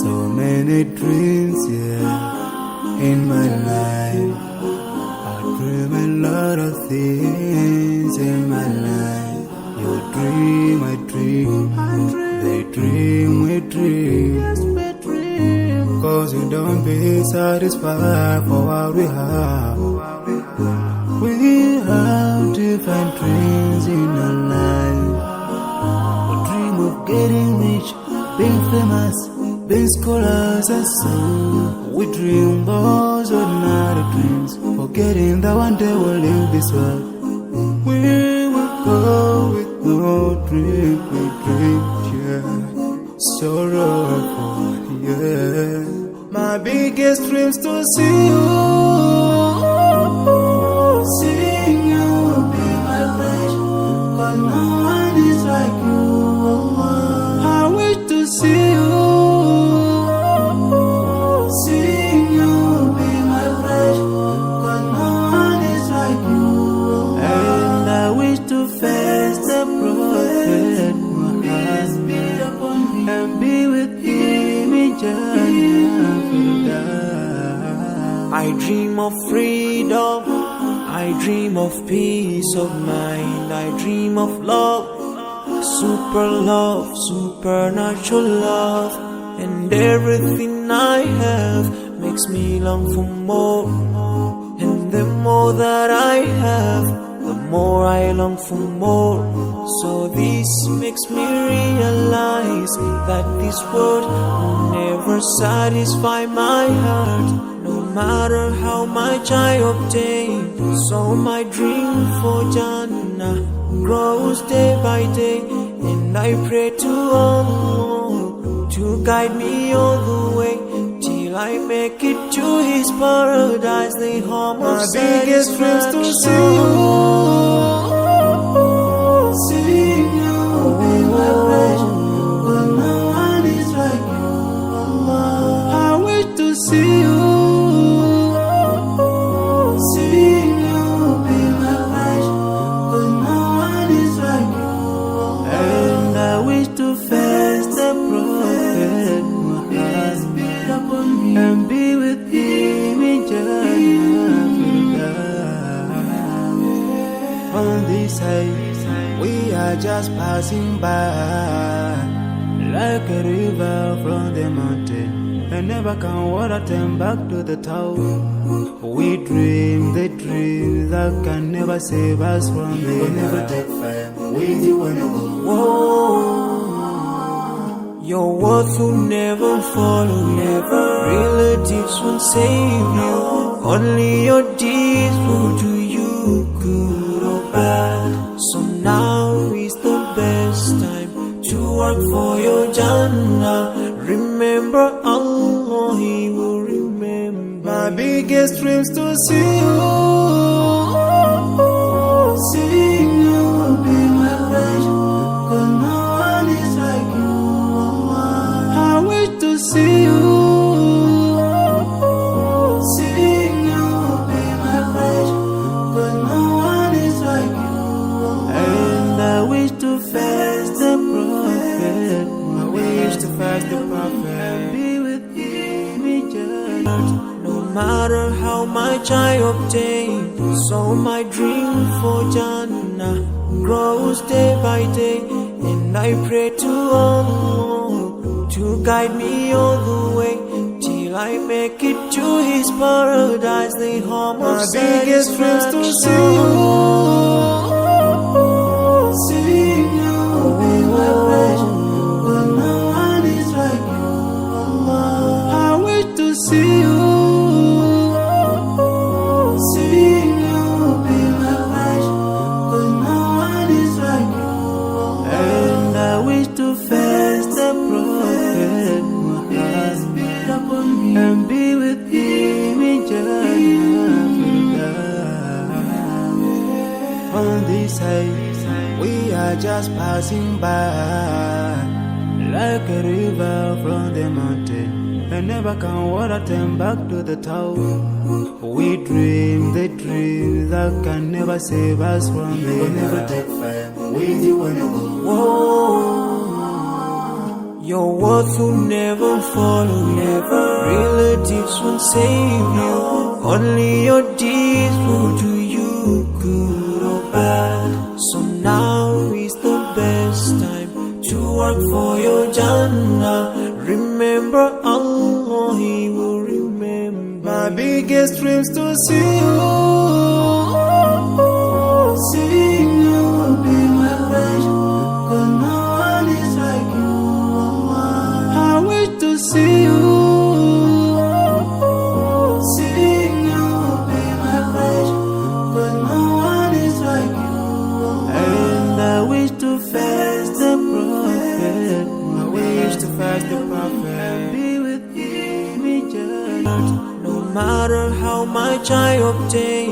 So many dreams, in my life. I dream a lot of things in my life. You dream, I dream. They dream, we dream. Cause you don't be satisfied for what we have. We have different dreams in our life. We dream of getting rich, being famous, being scholars and so. We dream those ordinary dreams, forgetting that one day we'll leave this world. We will go with no dream, we dream, sorrowful, My biggest dreams to see you, seeing you be my flesh, but no one is like you. I wish to see you, seeing you be my flesh, but no one is like you. And I wish to face the prophet Muhammad and be with him in Jannah. I dream of freedom, I dream of peace of mind, I dream of love, supernatural love, and everything I have makes me long for more. And the more that I have, the more I long for more. So this makes me realize that this world will never satisfy my heart, no matter how much I obtain. So my dream for Jannah grows day by day, and I pray to Allah to guide me all the way till I make it to His paradise, the home of biggest dreams to see you, seeing you be my flesh, but no one is like you. I wish to see you, seeing you be my flesh, but no one is like you. And I wish to face the prophet Muhammad and be with him in Jannah. On this side, we are just passing by, like a river from the mountain, and never can water turn back to the tower. We dream the dreams that can never save us from the never take fire. We do Your words will never follow you, relatives won't save you, only your deeds will do you good or bad. So now is the best time to work for your Jannah. Remember Allah, He will remember. My biggest dreams to see you, seeing you be my flesh, but no one is like you. I wish to see you, seeing you be my flesh, but no one is like you. And I wish to face the prophet, I wish to face the prophet and be with him in Jannah. No matter how much I obtain, so my dream for Jannah grows day by day, and I pray to Allah to guide me all the way till I make it to His paradise, the home of biggest dreams to see you, seeing you be my flesh, but no one is like you. I wish to see you, seeing you be my flesh, but no one is like you. And I wish to face the prophet Muhammad and be with him in Jannah. On this side, we are just passing by, like a river from the mountain, and never can water turn back to the tower. We dream the dreams that can never save us from it. We'll never take fire, with you wanna go. Whoa, your worth will never follow you. Relatives won't save you. Only your deeds will do you good or bad. So now is the best time to work for your Jannah. Remember Allah, He will remember. My biggest dreams to see you, Seeing you will be my wish, 'cause no one is like you. I wish to see you. Seeing you will be my wish, 'cause no one is like you. And I wish to fast the prophet. I wish to fast the prophet. Be with him in Jannah. No matter how much I obtain,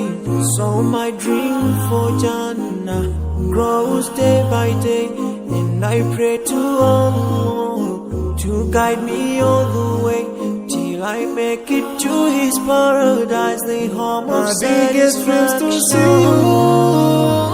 so my dream for Jannah grows day by day. And I pray to Allah to guide me all the way till I make it to His paradise, the home of My biggest dreams to see you.